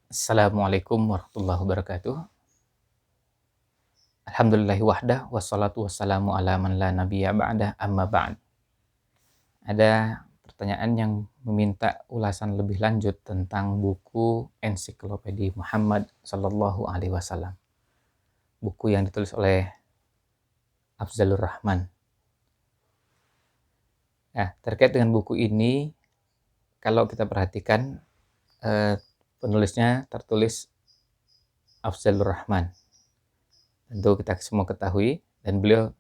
Assalamualaikum warahmatullahi wabarakatuh. Alhamdulillahi wahdah wassalatu wassalamu ala man la nabiyya ba'dah amma ba'd. Ada pertanyaan yang meminta ulasan lebih lanjut tentang buku Ensiklopedia Muhammad Sallallahu Alaihi Wasallam. Buku yang ditulis oleh Afzalur Rahman. Nah, terkait dengan buku ini, kalau kita perhatikan penulisnya tertulis Afzalur Rahman. Tentu kita semua ketahui, dan beliau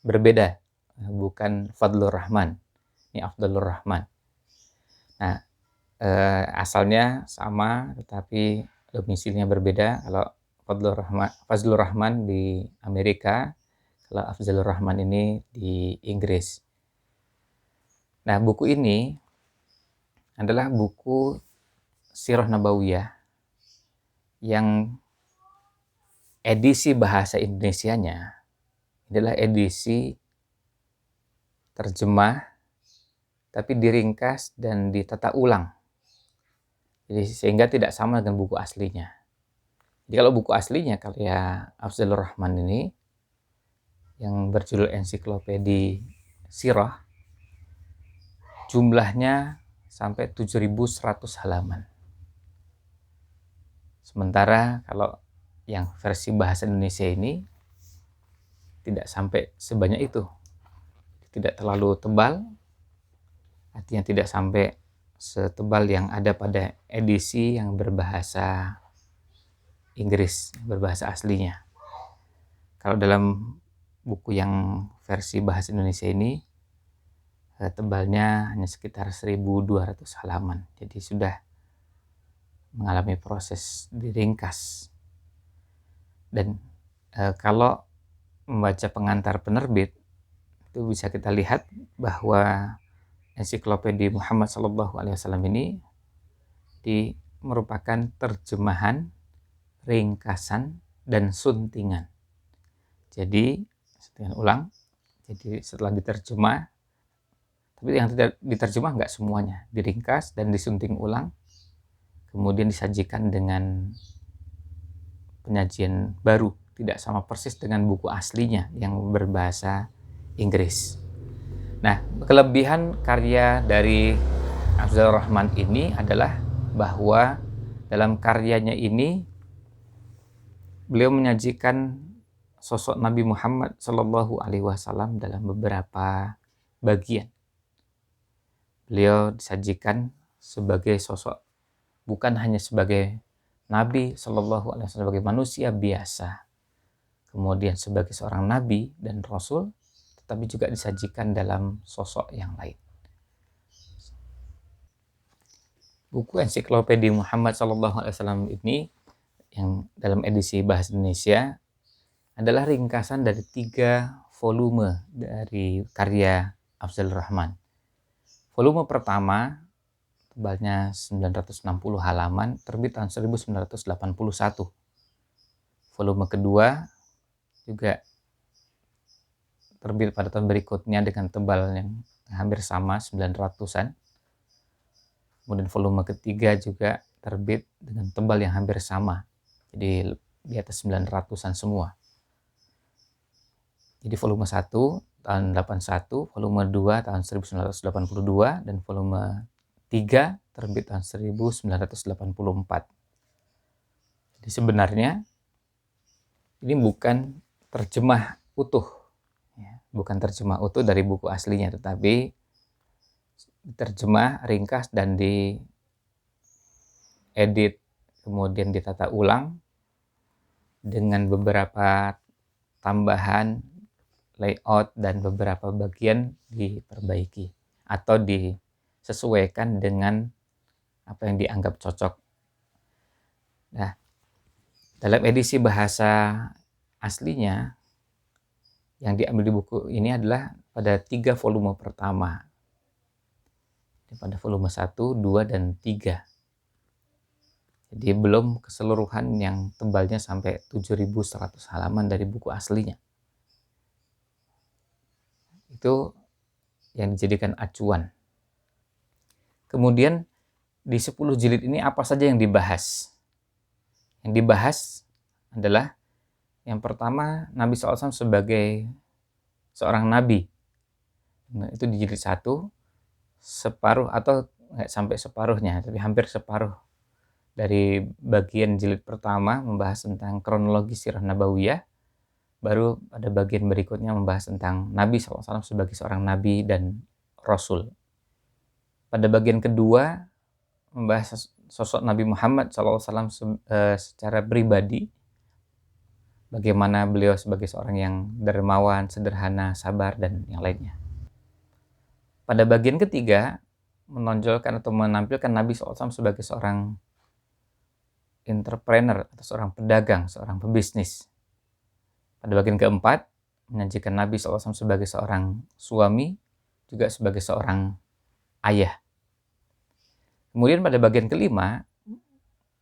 berbeda, bukan Fadlur Rahman, ini Afdalur Rahman. Nah, asalnya sama tetapi domisilinya berbeda. Kalau Fazlur Rahman di Amerika, kalau Afzalur Rahman ini di Inggris. Nah, buku ini adalah buku Sirah Nabawiyah yang edisi bahasa Indonesianya adalah edisi terjemah tapi diringkas dan ditata ulang. Jadi sehingga tidak sama dengan buku aslinya. Jadi kalau buku aslinya karya Afzalur Rahman ini yang berjudul Ensiklopedia Sirah, jumlahnya sampai 7.100 halaman. Sementara kalau yang versi bahasa Indonesia ini tidak sampai sebanyak itu. Tidak terlalu tebal, artinya tidak sampai setebal yang ada pada edisi yang berbahasa Inggris, berbahasa aslinya. Kalau dalam buku yang versi bahasa Indonesia ini, tebalnya hanya sekitar 1.200 halaman. Jadi sudah mengalami proses diringkas. Dan kalau membaca pengantar penerbit, itu bisa kita lihat bahwa Ensiklopedia Muhammad SAW ini merupakan terjemahan, ringkasan, dan suntingan. Jadi, suntingan ulang. Jadi setelah diterjemah, tapi yang tidak diterjemah nggak semuanya, diringkas dan disunting ulang, kemudian disajikan dengan penyajian baru, tidak sama persis dengan buku aslinya yang berbahasa Inggris. Nah, kelebihan karya dari Afzalur Rahman ini adalah bahwa dalam karyanya ini beliau menyajikan sosok Nabi Muhammad Sallallahu Alaihi Wasallam dalam beberapa bagian. Beliau disajikan sebagai sosok, bukan hanya sebagai Nabi Sallallahu Alaihi Wasallam, sebagai manusia biasa, kemudian sebagai seorang Nabi dan Rasul, tetapi juga disajikan dalam sosok yang lain. Buku Ensiklopedia Muhammad SAW ini yang dalam edisi bahasa Indonesia adalah ringkasan dari 3 volume dari karya Afzalur Rahman. Volume pertama tebalnya 960 halaman, terbit tahun 1981. Volume kedua juga terbit pada tahun berikutnya dengan tebal yang hampir sama, 900-an. Kemudian volume ketiga juga terbit dengan tebal yang hampir sama, jadi di atas 900-an semua. Jadi volume 1 tahun 81, volume 2 tahun 1982, dan volume 3 terbit tahun 1984. Jadi sebenarnya ini bukan terjemah utuh, bukan terjemah utuh dari buku aslinya, tetapi terjemah, ringkas, dan diedit, kemudian ditata ulang dengan beberapa tambahan layout dan beberapa bagian diperbaiki atau disesuaikan dengan apa yang dianggap cocok. Nah, dalam edisi bahasa aslinya yang diambil di buku ini adalah pada 3 volume pertama. Pada volume 1, 2, dan 3. Jadi belum keseluruhan yang tebalnya sampai 7.100 halaman dari buku aslinya. Itu yang dijadikan acuan. Kemudian di 10 jilid ini apa saja yang dibahas? Yang dibahas adalah yang pertama Nabi SAW sebagai seorang nabi. Nah, itu di jilid 1, separuh atau nggak sampai separuhnya, tapi hampir separuh dari bagian jilid pertama membahas tentang kronologi sirah nabawiyah. Baru pada bagian berikutnya membahas tentang Nabi SAW sebagai seorang nabi dan rasul. Pada bagian kedua membahas sosok Nabi Muhammad SAW secara pribadi, bagaimana beliau sebagai seorang yang dermawan, sederhana, sabar, dan yang lainnya. Pada bagian ketiga menonjolkan atau menampilkan Nabi SAW sebagai seorang entrepreneur atau seorang pedagang, seorang pebisnis. Pada bagian keempat menyajikan Nabi SAW sebagai seorang suami, juga sebagai seorang ayah. Kemudian pada bagian kelima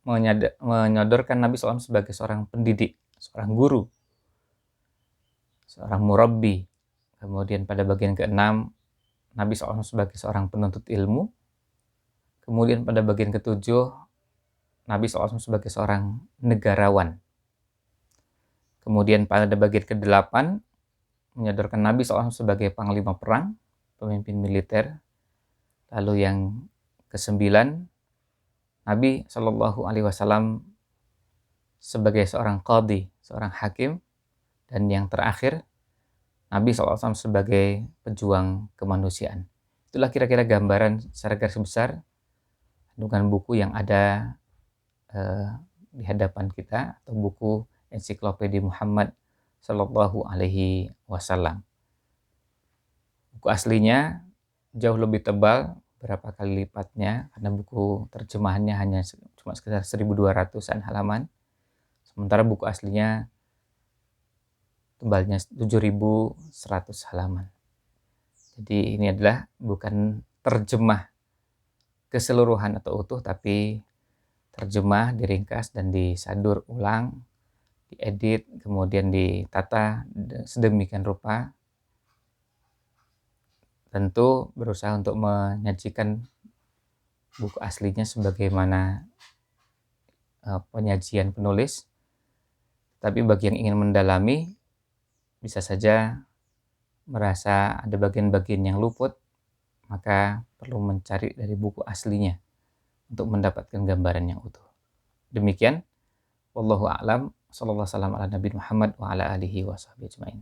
menyodorkan Nabi SAW sebagai seorang pendidik, seorang guru, seorang murabbi. Kemudian pada bagian keenam Nabi SAW sebagai seorang penuntut ilmu. Kemudian pada bagian ketujuh Nabi SAW sebagai seorang negarawan. Kemudian pada bagian ke-8 menyodorkan Nabi SAW sebagai panglima perang, pemimpin militer. Lalu yang ke-9 Nabi SAW sebagai seorang qadhi, seorang hakim. Dan yang terakhir Nabi SAW sebagai pejuang kemanusiaan. Itulah kira-kira gambaran secara garis besar kandungan buku yang ada di hadapan kita, atau buku Ensiklopedia Muhammad Sallallahu Alaihi Wasallam. Buku aslinya jauh lebih tebal, berapa kali lipatnya, karena buku terjemahannya hanya cuma sekitar 1.200-an halaman. Sementara buku aslinya tebalnya 7.100 halaman. Jadi ini adalah bukan terjemah keseluruhan atau utuh, tapi terjemah, diringkas, dan disadur ulang, diedit, kemudian ditata sedemikian rupa. Tentu berusaha untuk menyajikan buku aslinya sebagaimana penyajian penulis. Tapi bagi yang ingin mendalami, bisa saja merasa ada bagian-bagian yang luput, maka perlu mencari dari buku aslinya untuk mendapatkan gambaran yang utuh. Demikian, wallahu a'lam, sallallahu alaihi wasallam ala Nabi Muhammad wa ala alihi wa sahbihi ajmain.